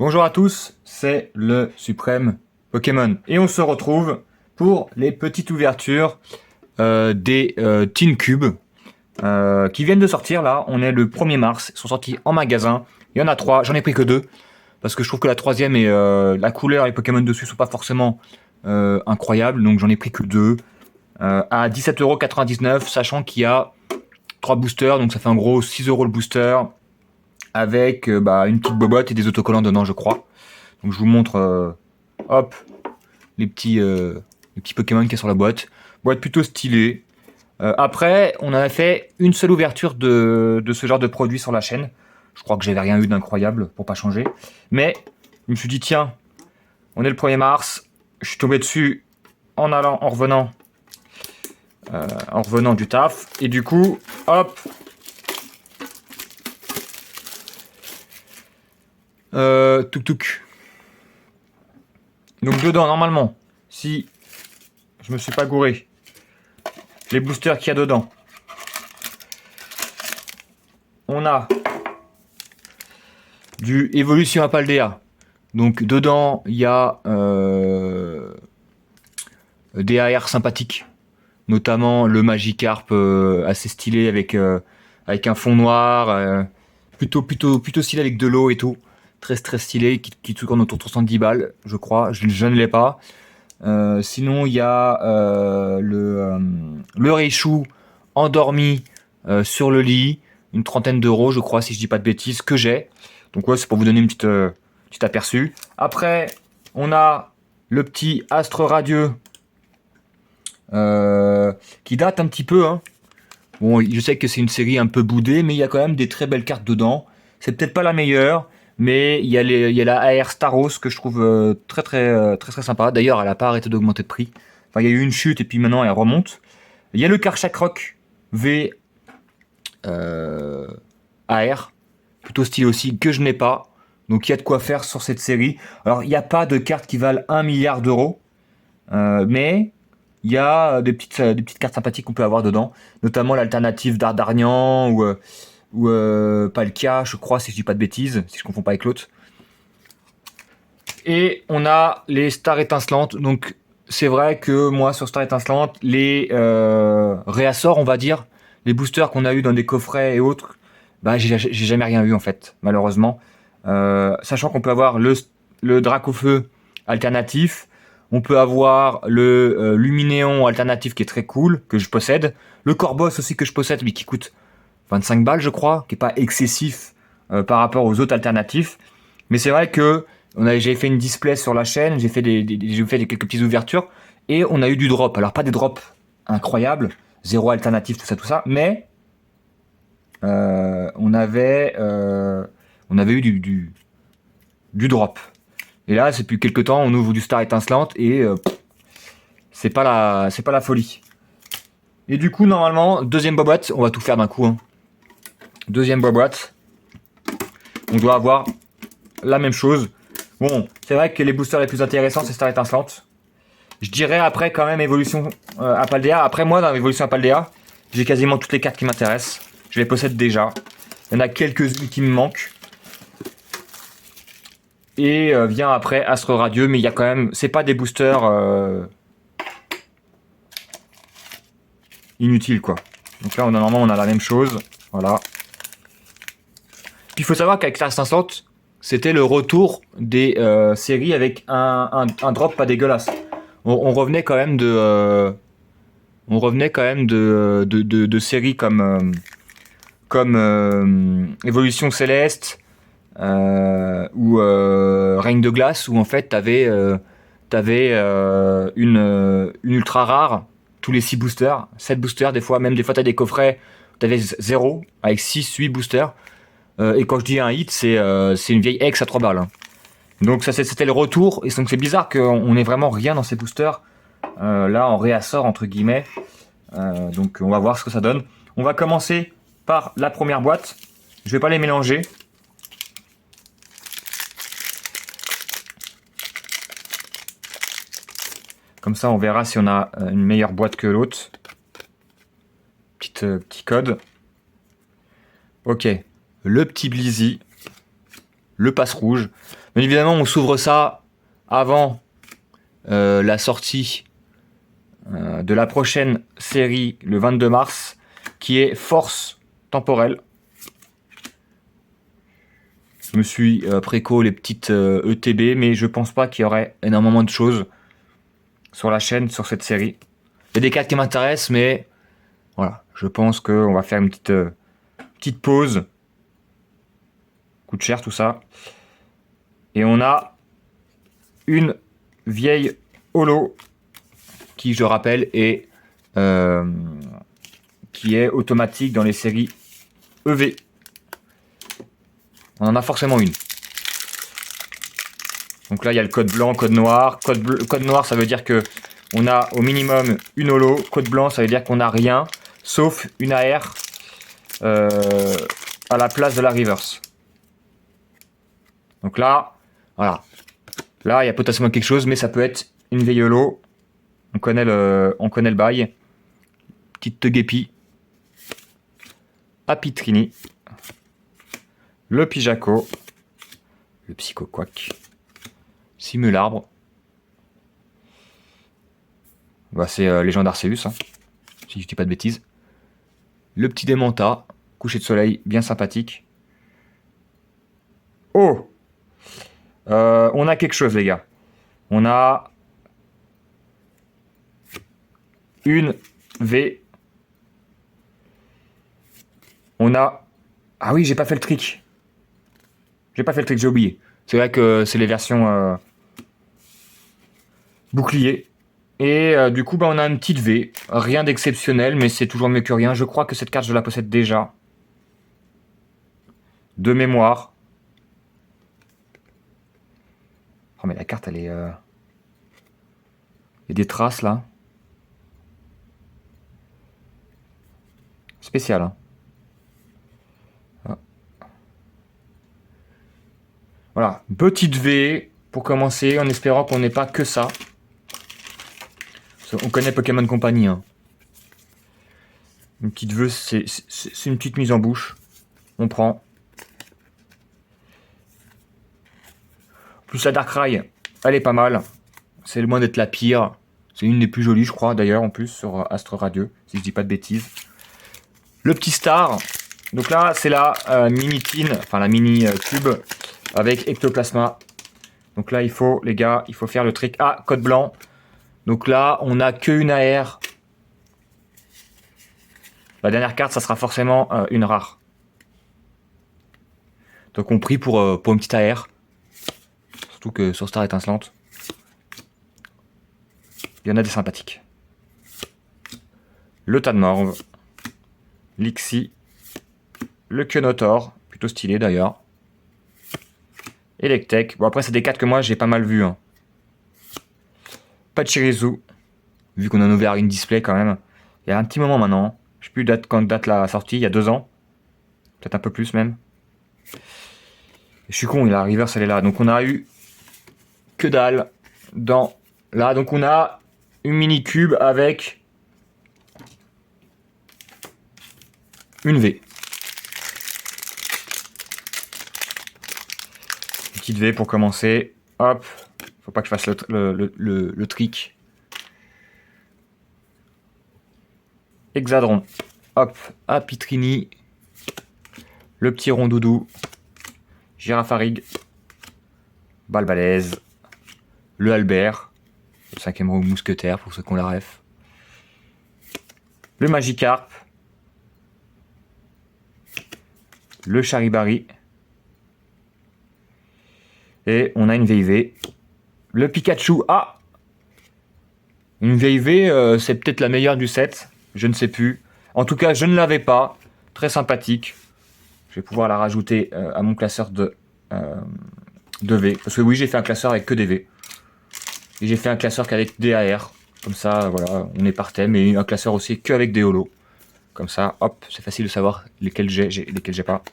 Bonjour à tous, c'est le Suprême Pokémon et on se retrouve pour les petites ouvertures des Teen Cube qui viennent de sortir là. On est le 1er mars, ils sont sortis en magasin. Il y en a 3, j'en ai pris que 2 parce que je trouve que la troisième et la couleur et les Pokémon dessus sont pas forcément incroyables, donc j'en ai pris que 2 à 17,99€, sachant qu'il y a 3 boosters, donc ça fait en gros 6€ le booster, avec une petite bobotte et des autocollants dedans, je crois. Donc je vous montre, hop, les petits Pokémon qui est sur la boîte. Boîte plutôt stylée. Après, on avait fait une seule ouverture de ce genre de produit sur la chaîne. Je crois que j'avais rien eu d'incroyable pour pas changer. Mais je me suis dit, tiens, on est le 1er mars. Je suis tombé dessus en revenant du taf. Et du coup, hop, tuk. Donc dedans, normalement, si je me suis pas gouré, les boosters qu'il y a dedans, on a du Evolution Apaldea. Donc dedans, il y a des AR sympathiques, notamment le Magikarp assez stylé avec un fond noir, plutôt stylé avec de l'eau et tout. Très stylé, qui tourne autour de 70 balles, je crois. Je ne l'ai pas. Sinon, il y a le Raichu endormi sur le lit, une 30 €, je crois, si je dis pas de bêtises, que j'ai. Donc ouais, c'est pour vous donner une petit aperçu. Après, on a le petit Astre Radieux qui date un petit peu, hein. Bon, je sais que c'est une série un peu boudée, mais il y a quand même des très belles cartes dedans. C'est peut-être pas la meilleure, mais il y a la AR Staros que je trouve très sympa. D'ailleurs, elle a pas arrêté d'augmenter de prix. Enfin, il y a eu une chute et puis maintenant elle remonte. Il y a le Karchak Rock V AR, plutôt stylé aussi, que je n'ai pas. Donc il y a de quoi faire sur cette série. Alors, il n'y a pas de cartes qui valent 1 milliard d'euros, mais il y a des petites cartes sympathiques qu'on peut avoir dedans, notamment l'alternative d'Ardarnian ou Palkia, je crois, si je dis pas de bêtises, si je confonds pas avec l'autre. Et on a les stars étincelantes. Donc c'est vrai que moi sur Star étincelante, les réassorts, on va dire, les boosters qu'on a eu dans des coffrets et autres, j'ai jamais rien eu en fait, malheureusement. Sachant qu'on peut avoir le Dracofeu alternatif, on peut avoir le Luminéon alternatif qui est très cool, que je possède, le Corboss aussi que je possède, mais qui coûte 25 balles, je crois, qui est pas excessif par rapport aux autres alternatifs. Mais c'est vrai que j'ai fait une display sur la chaîne, j'ai fait quelques petites ouvertures et on a eu du drop. Alors pas des drops incroyables, zéro alternatif, tout ça, mais on avait eu du drop. Et là, c'est depuis quelques temps, on ouvre du Star étincelante et c'est pas la folie. Et du coup, normalement, deuxième boîte, on va tout faire d'un coup, hein. Deuxième boîte, on doit avoir la même chose. Bon, c'est vrai que les boosters les plus intéressants, c'est Star étincelante. Je dirais après quand même Évolution Apaldea. Après moi, dans Évolution Apaldea, j'ai quasiment toutes les cartes qui m'intéressent. Je les possède déjà. Il y en a quelques-unes qui me manquent. Et vient après Astre Radieux, mais il y a quand même... C'est pas des boosters inutiles, quoi. Donc là, normalement, on a la même chose. Voilà. Puis il faut savoir qu'avec Star étincelante, c'était le retour des séries avec un drop pas dégueulasse. On revenait quand même de séries comme Évolution Céleste ou Règne de Glace, où en fait t'avais une ultra rare tous les 6 boosters, 7 boosters, des fois t'as des coffrets, t'avais 0 avec 6-8 boosters. Et quand je dis un hit, c'est une vieille ex à 3 balles, hein. Donc ça c'était le retour, et donc c'est bizarre qu'on ait vraiment rien dans ces boosters là en réassort entre guillemets. Donc on va voir ce que ça donne. On va commencer par la première boîte. Je vais pas les mélanger. Comme ça on verra si on a une meilleure boîte que l'autre. Petit code. Ok, le petit Blizzy. le passe rouge. Bien évidemment, on s'ouvre ça avant la sortie de la prochaine série le 22 mars, qui est Force Temporelle. Je me suis préco les petites ETB, mais je pense pas qu'il y aurait énormément de choses sur la chaîne, sur cette série. Il y a des cartes qui m'intéressent, mais voilà, je pense qu'on va faire une petite pause. Coûte cher tout ça. Et on a une vieille holo qui, je rappelle, qui est automatique dans les séries EV. On en a forcément une. Donc là, il y a le code blanc, code noir. Code noir, ça veut dire que on a au minimum une holo. Code blanc, ça veut dire qu'on n'a rien, sauf une AR à la place de la reverse. Donc là, voilà. Là, il y a potentiellement quelque chose, mais ça peut être une vieille holo. On connaît le bail. Petite Togepi. Apitrini. Le Pijaco. Le Psychoquack. Simularbre. Bah, c'est Légende Arceus, hein, si je dis pas de bêtises. Le petit Démenta. Coucher de soleil, bien sympathique. Oh, on a quelque chose, les gars. On a une V. On a... Ah oui, j'ai pas fait le trick. J'ai oublié. C'est vrai que c'est les versions bouclier. Et du coup, bah, on a une petite V. Rien d'exceptionnel, mais c'est toujours mieux que rien. Je crois que cette carte, je la possède déjà. De mémoire. Oh, mais la carte, elle est... Il y a des traces, là. Spécial, hein. Ah. Voilà, petite V pour commencer, en espérant qu'on n'ait pas que ça. On connaît Pokémon Company, hein. Une petite V, c'est une petite mise en bouche. On prend. Plus la Darkrai, elle est pas mal. C'est loin d'être la pire. C'est une des plus jolies, je crois, d'ailleurs, en plus, sur Astre Radieux, si je dis pas de bêtises. Le petit Star. Donc là, c'est la mini tin, enfin la mini cube avec Ectoplasma. Donc là, il faut, les gars, il faut faire le trick. Ah, code blanc. Donc là, on n'a qu'une AR. La dernière carte, ça sera forcément une rare. Donc on prie pour une petite AR. Surtout que sur Star étincelante, il y en a des sympathiques. Le Tadmorve. Lixie. Le Quenotor. Plutôt stylé d'ailleurs. Electek. Bon, après, c'est des cartes que moi j'ai pas mal vu, hein. Pachirisu. Vu qu'on a ouvert une display quand même. Il y a un petit moment maintenant. Je sais plus quand date la sortie. Il y a 2 ans. Peut-être un peu plus même. Je suis con, la reverse elle est là. Donc on a eu que dalle dans là. Donc on a une mini cube avec une V. Une petite V pour commencer. Hop. Faut pas que je fasse le trick. Hexadron. Hop. Apitrini. Le petit rondoudou. Girafarig. Balbalaise. Le Albert. Le 5e mousquetaire pour ceux qui ont la ref. Le Magikarp. Le Charibari. Et on a une VIV. Le Pikachu. Ah, une VIV, c'est peut-être la meilleure du set. Je ne sais plus. En tout cas, je ne l'avais pas. Très sympathique. Je vais pouvoir la rajouter à mon classeur de V. Parce que oui, j'ai fait un classeur avec que des V. Et j'ai fait un classeur qu'avec des AR. Comme ça, voilà, on est par thème. Et un classeur aussi qu'avec des holos. Comme ça, hop, c'est facile de savoir lesquels j'ai lesquels j'ai pas.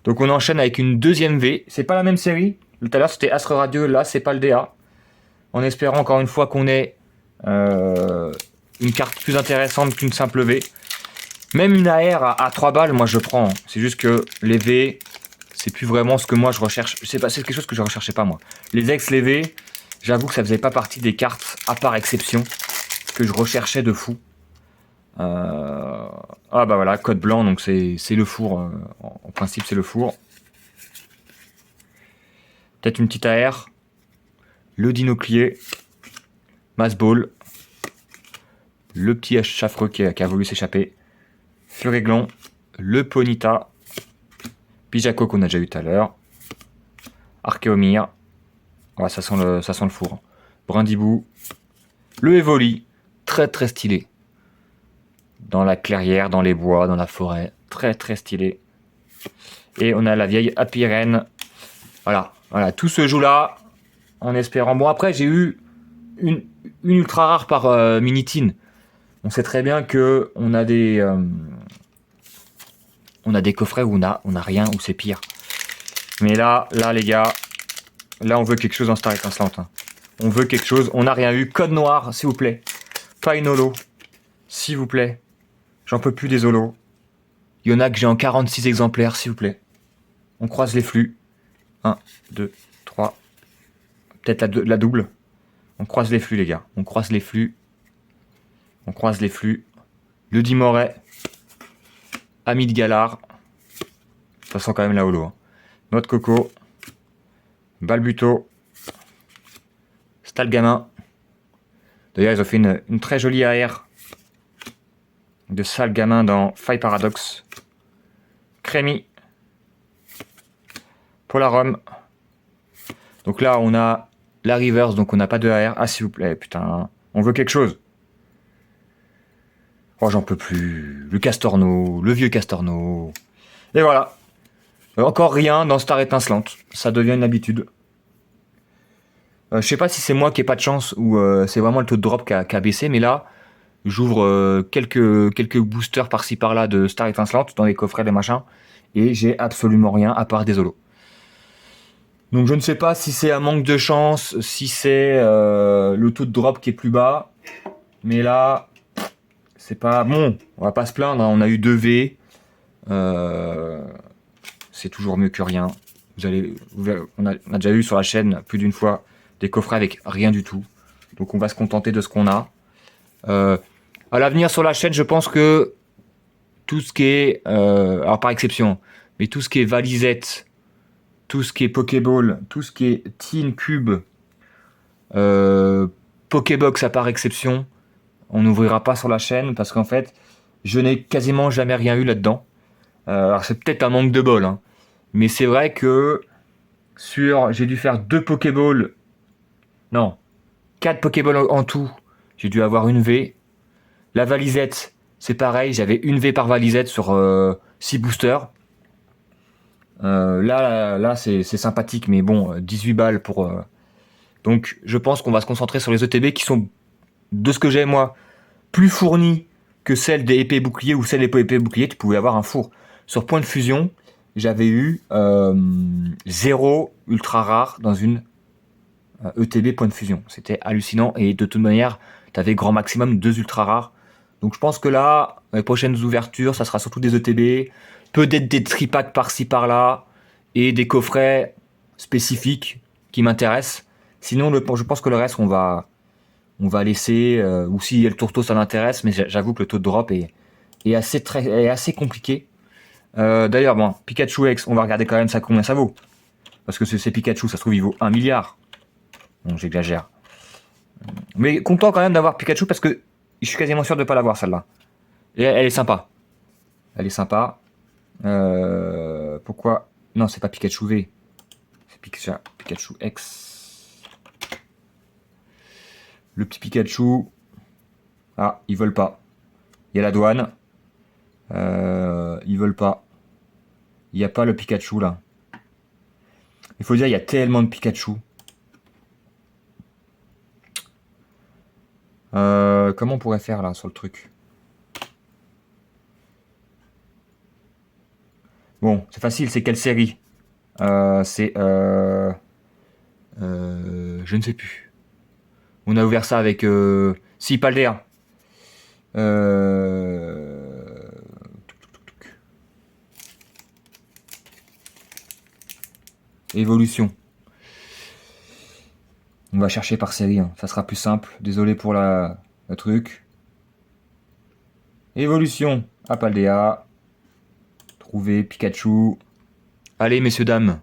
Donc on enchaîne avec une deuxième V. C'est pas la même série. Tout à l'heure c'était Astre Radieux, là c'est pas le DA. En espérant encore une fois qu'on ait une carte plus intéressante qu'une simple V. Même une AR à 3 balles, moi je prends. C'est juste que les V, c'est plus vraiment ce que moi je recherche. C'est quelque chose que je recherchais pas moi. Les ex levés, j'avoue que ça faisait pas partie des cartes, à part exception, que je recherchais de fou. Ah bah voilà, code blanc, donc c'est le four. En principe, c'est le four. Peut-être une petite AR. Le dinoclier. Massball. Le petit chaffreux qui a voulu s'échapper. Furéglon. Le Ponita. Pijaco qu'on a déjà eu tout à l'heure. Archéomir. Ouais, ça sent le four. Brindibou. Le Evoli. Très très stylé. Dans la clairière, dans les bois, dans la forêt. Très très stylé. Et on a la vieille Happy Reine. Voilà, tout se joue là. En espérant. Bon, après, j'ai eu une ultra rare par Minitin. On sait très bien que on a des coffrets où on a rien, où c'est pire. Mais là, les gars, là, on veut quelque chose en Star Étincelante. Hein. On veut quelque chose. On n'a rien eu. Code noir, s'il vous plaît. Pas une holo. S'il vous plaît. J'en peux plus des holos. Il y en a que j'ai en 46 exemplaires, s'il vous plaît. On croise les flux. 1, 2, 3. Peut-être la double. On croise les flux, les gars. On croise les flux. On croise les flux. Le Dimoret. Ami de Galard. Ça sent quand même la holo. Hein. Noix de coco. Balbuto. Stalgamin. D'ailleurs, ils ont fait une très jolie AR de Stalgamin dans Faille Paradox. Crémy. Polarum. Donc là, on a la reverse, donc on n'a pas de AR. Ah, s'il vous plaît, putain. On veut quelque chose. Oh, j'en peux plus. Le Castorno, le vieux Castorno. Et voilà. Encore rien dans Star Étincelante. Ça devient une habitude. Je sais pas si c'est moi qui ai pas de chance ou c'est vraiment le taux de drop qui a baissé, mais là, j'ouvre quelques boosters par-ci par-là de Star Étincelante dans les coffrets, les machins, et j'ai absolument rien à part des holos. Donc je ne sais pas si c'est un manque de chance, si c'est le taux de drop qui est plus bas, mais là, c'est pas bon. On va pas se plaindre, hein. On a eu 2 V, c'est toujours mieux que rien. On a déjà eu sur la chaîne plus d'une fois des coffrets avec rien du tout. Donc on va se contenter de ce qu'on a. À l'avenir sur la chaîne, je pense que tout ce qui est, alors par exception, mais tout ce qui est valisette, tout ce qui est Pokéball, tout ce qui est Teen Cube, Pokébox à part exception, on n'ouvrira pas sur la chaîne parce qu'en fait, je n'ai quasiment jamais rien eu là-dedans. Alors c'est peut-être un manque de bol, hein, mais c'est vrai que j'ai dû faire 2 Pokéballs, non, 4 Pokéballs en tout. J'ai dû avoir une V. La valisette, c'est pareil, j'avais une V par valisette sur 6 boosters. Là c'est sympathique, mais bon, 18 balles pour... Donc je pense qu'on va se concentrer sur les ETB qui sont, de ce que j'ai moi, plus fournis que celles des épées boucliers ou celles des épées boucliers, tu pouvais avoir un four. Sur point de fusion, j'avais eu 0 ultra rare dans une ETB point de fusion. C'était hallucinant et de toute manière, tu avais grand maximum 2 ultra rares. Donc je pense que là, les prochaines ouvertures, ça sera surtout des ETB, peut-être des tripacks par-ci par-là et des coffrets spécifiques qui m'intéressent. Sinon, je pense que le reste, on va laisser, ou si le tourteau ça m'intéresse, mais j'avoue que le taux de drop est assez compliqué. D'ailleurs, bon, Pikachu X, on va regarder quand même ça combien ça vaut. Parce que c'est Pikachu, ça se trouve il vaut 1 milliard. Bon, j'exagère. Mais content quand même d'avoir Pikachu parce que je suis quasiment sûr de ne pas l'avoir celle-là. Et elle est sympa. Elle est sympa. Pourquoi? Non, c'est pas Pikachu V. C'est Pikachu X. Le petit Pikachu. Ah, ils veulent pas. Il y a la douane. Ils veulent pas. Il n'y a pas le Pikachu là. Il faut dire, il y a tellement de Pikachu. Comment on pourrait faire là sur le truc? Bon, c'est facile, c'est quelle série? Je ne sais plus. On a ouvert ça avec... Si, Paldea. Évolution. On va chercher par série, hein. Ça sera plus simple. Désolé pour le truc. Évolution. Apaldea. Trouver Pikachu. Allez, messieurs, dames.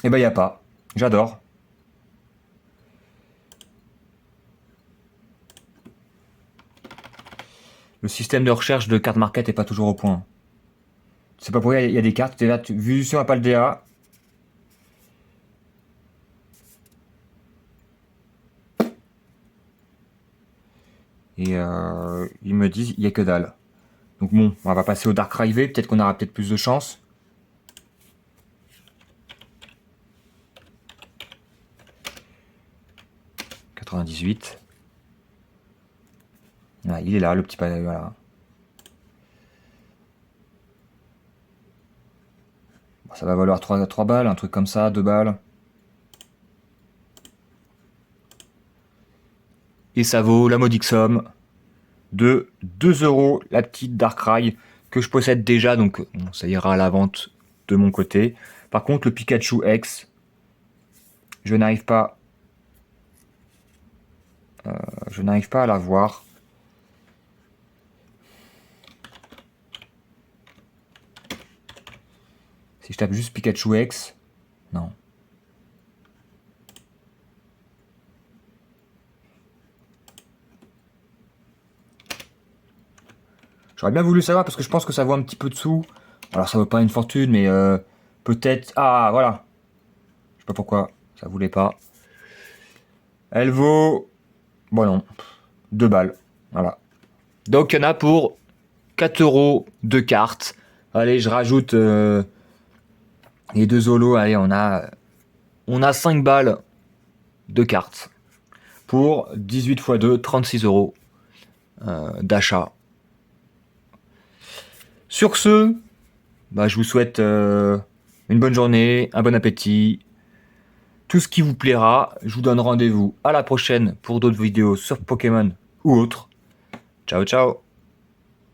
Eh ben, y a pas. J'adore. Le système de recherche de carte market est pas toujours au point. C'est pas pour rien, il y a des cartes. T'es là, Evolution Apaldea. Et ils me disent, il y a que dalle. Donc bon, on va passer au Darkrai V. Peut-être qu'on aura peut-être plus de chance. « 98. Ah, il est là, le petit panneau. Voilà. Bon, ça va valoir 3 balles, un truc comme ça, 2 balles. Et ça vaut la modique somme de 2 € la petite Darkrai que je possède déjà, donc bon, ça ira à la vente de mon côté. Par contre, le Pikachu X, je n'arrive pas à l'avoir. Si je tape juste Pikachu X, non. J'aurais bien voulu savoir parce que je pense que ça vaut un petit peu de sous. Alors ça vaut pas une fortune, mais peut-être... Ah, voilà. Je sais pas pourquoi ça voulait pas. Elle vaut... Bon non, 2 balles. Voilà. Donc il y en a pour 4 € de cartes. Allez, je rajoute les 2 Zolos. Allez, on a 5 balles de cartes. Pour 18 x 2, 36 € d'achat. Sur ce, bah, je vous souhaite une bonne journée, un bon appétit, tout ce qui vous plaira. Je vous donne rendez-vous à la prochaine pour d'autres vidéos sur Pokémon ou autres. Ciao, ciao!